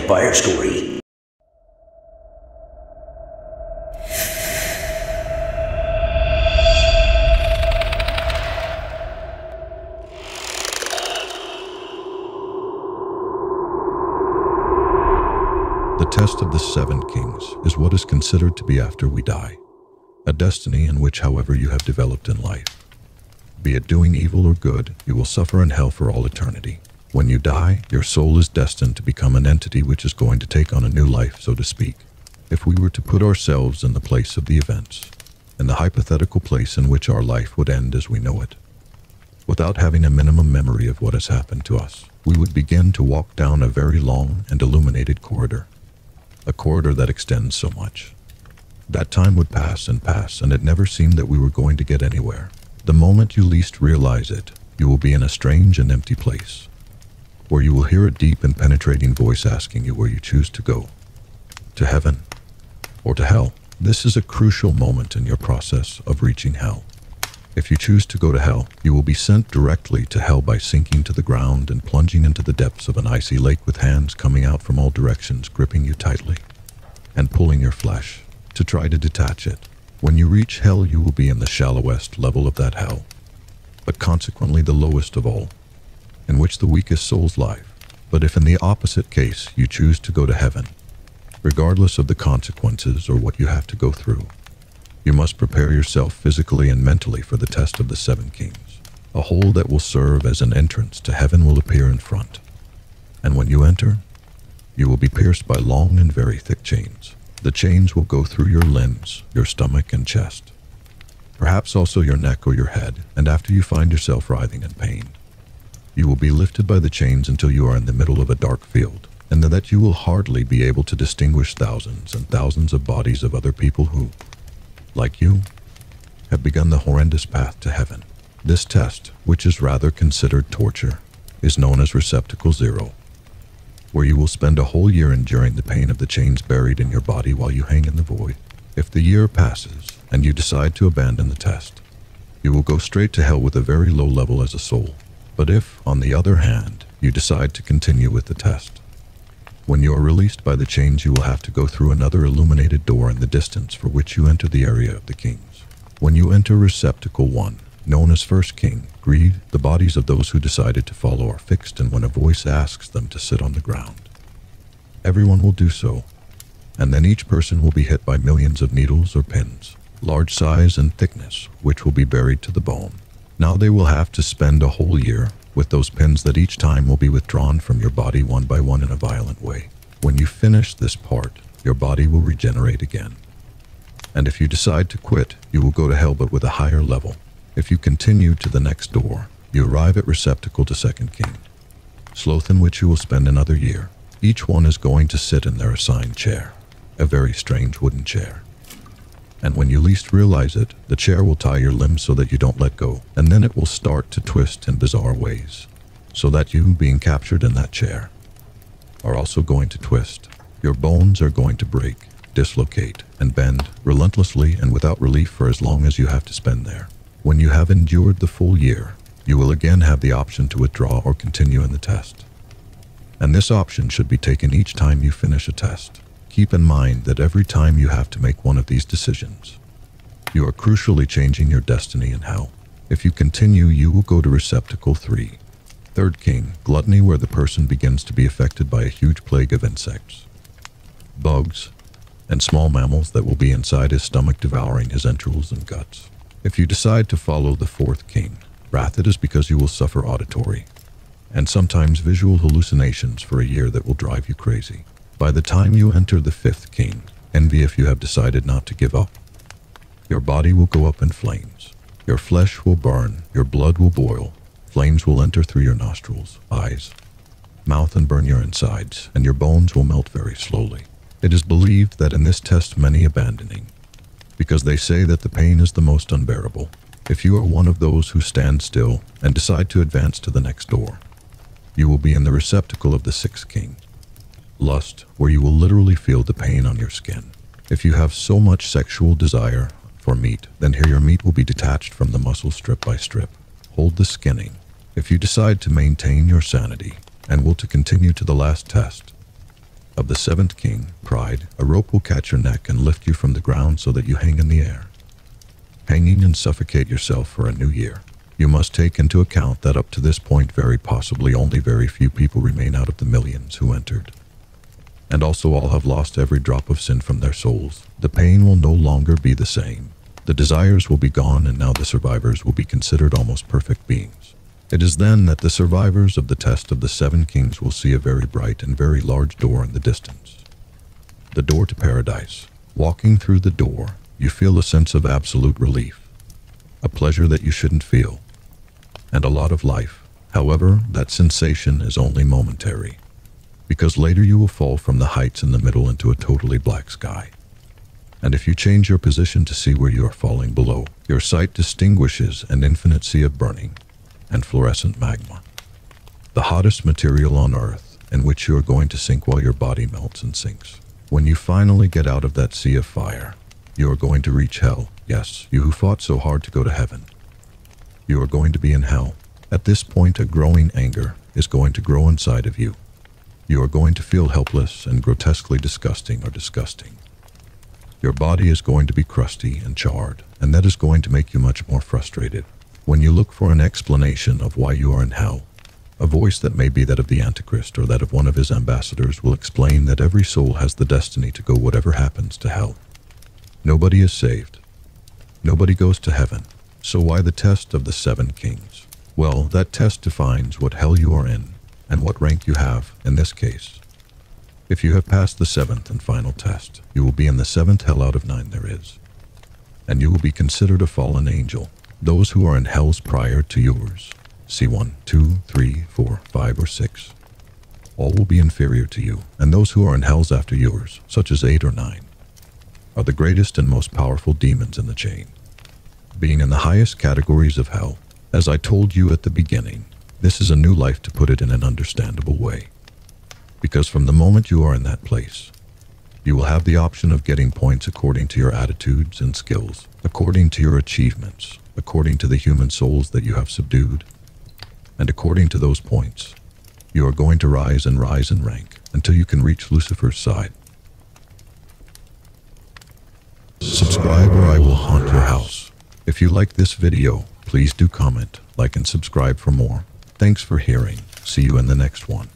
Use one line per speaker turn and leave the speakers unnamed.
Campfire Story.
The test of the 7 kings is what is considered to be after we die, a destiny in which, however, you have developed in life. Be it doing evil or good, you will suffer in hell for all eternity. When you die, your soul is destined to become an entity which is going to take on a new life, so to speak. If we were to put ourselves in the place of the events, in the hypothetical place in which our life would end as we know it, without having a minimum memory of what has happened to us, we would begin to walk down a very long and illuminated corridor. A corridor that extends so much. That time would pass, and it never seemed that we were going to get anywhere. The moment you least realize it, you will be in a strange and empty place, where you will hear a deep and penetrating voice asking you where you choose to go. To heaven or to hell. This is a crucial moment in your process of reaching hell. If you choose to go to hell, you will be sent directly to hell by sinking to the ground and plunging into the depths of an icy lake with hands coming out from all directions, gripping you tightly and pulling your flesh to try to detach it. When you reach hell, you will be in the shallowest level of that hell, but consequently the lowest of all, in which the weakest souls lie. But if in the opposite case you choose to go to heaven, regardless of the consequences or what you have to go through, you must prepare yourself physically and mentally for the test of the 7 kings. A hole that will serve as an entrance to heaven will appear in front, and when you enter, you will be pierced by long and very thick chains. The chains will go through your limbs, your stomach and chest, perhaps also your neck or your head, and after you find yourself writhing in pain, you will be lifted by the chains until you are in the middle of a dark field, and that you will hardly be able to distinguish thousands and thousands of bodies of other people who, like you, have begun the horrendous path to heaven. This test, which is rather considered torture, is known as Receptacle 0, where you will spend a whole year enduring the pain of the chains buried in your body while you hang in the void. If the year passes and you decide to abandon the test, you will go straight to hell with a very low level as a soul. But if, on the other hand, you decide to continue with the test, when you are released by the chains, you will have to go through another illuminated door in the distance for which you enter the area of the kings. When you enter Receptacle 1, known as First King, grieve, the bodies of those who decided to follow are fixed, and when a voice asks them to sit on the ground, everyone will do so, and then each person will be hit by millions of needles or pins, large size and thickness, which will be buried to the bone. Now they will have to spend a whole year with those pins that each time will be withdrawn from your body one by one in a violent way. When you finish this part, your body will regenerate again. And if you decide to quit, you will go to hell, but with a higher level. If you continue to the next door, you arrive at Receptacle to Second King, Sloth, in which you will spend another year. Each one is going to sit in their assigned chair, a very strange wooden chair. And when you least realize it, the chair will tie your limbs so that you don't let go, and then it will start to twist in bizarre ways, so that you, being captured in that chair, are also going to twist. Your bones are going to break, dislocate, and bend relentlessly and without relief for as long as you have to spend there. When you have endured the full year, you will again have the option to withdraw or continue in the test. And this option should be taken each time you finish a test. Keep in mind that every time you have to make one of these decisions, you are crucially changing your destiny in hell. If you continue, you will go to Receptacle 3, Third King, Gluttony, where the person begins to be affected by a huge plague of insects, bugs, and small mammals that will be inside his stomach, devouring his entrails and guts. If you decide to follow the Fourth King, Wrath, it is because you will suffer auditory and sometimes visual hallucinations for a year that will drive you crazy. By the time you enter the Fifth King, Envy, if you have decided not to give up, your body will go up in flames. Your flesh will burn, your blood will boil, flames will enter through your nostrils, eyes, mouth, and burn your insides, and your bones will melt very slowly. It is believed that in this test many abandoning, because they say that the pain is the most unbearable. If you are one of those who stand still and decide to advance to the next door, you will be in the Receptacle of the Sixth King, Lust, where you will literally feel the pain on your skin. If you have so much sexual desire for meat, then here your meat will be detached from the muscle strip by strip. Hold the skinning. If you decide to maintain your sanity and will to continue to the last test, of the seventh king, pride, a rope will catch your neck and lift you from the ground so that you hang in the air. Hanging and suffocate yourself for a new year. You must take into account that up to this point very possibly only very few people remain out of the millions who entered. And also all have lost every drop of sin from their souls. The pain will no longer be the same. The desires will be gone, and now the survivors will be considered almost perfect beings. It is then that the survivors of the test of the seven kings will see a very bright and very large door in the distance. The door to paradise. Walking through the door, you feel a sense of absolute relief, a pleasure that you shouldn't feel, and a lot of life. However, that sensation is only momentary, because later you will fall from the heights in the middle into a totally black sky. And if you change your position to see where you are falling below, your sight distinguishes an infinite sea of burning and fluorescent magma, the hottest material on earth, in which you are going to sink while your body melts and sinks. When you finally get out of that sea of fire, you are going to reach hell. Yes, you who fought so hard to go to heaven. You are going to be in hell. At this point, a growing anger is going to grow inside of you. You are going to feel helpless and grotesquely disgusting or disgusting. Your body is going to be crusty and charred, and that is going to make you much more frustrated. When you look for an explanation of why you are in hell, a voice that may be that of the Antichrist or that of one of his ambassadors will explain that every soul has the destiny to go whatever happens to hell. Nobody is saved. Nobody goes to heaven. So why the test of the seven kings? Well, that test defines what hell you are in and what rank you have in this case. If you have passed the seventh and final test, you will be in the seventh hell out of 9 there is, and you will be considered a fallen angel. Those who are in hells prior to yours, see 1, 2, 3, 4, 5, or 6, all will be inferior to you, and those who are in hells after yours, such as 8 or 9, are the greatest and most powerful demons in the chain, being in the highest categories of hell. As I told you at the beginning, this is a new life, to put it in an understandable way, because from the moment you are in that place, you will have the option of getting points according to your attitudes and skills, according to your achievements, according to the human souls that you have subdued, and according to those points, you are going to rise in rank until you can reach Lucifer's side. Subscribe or I will haunt your house. If you like this video, please do comment, like, and subscribe for more. Thanks for hearing. See you in the next one.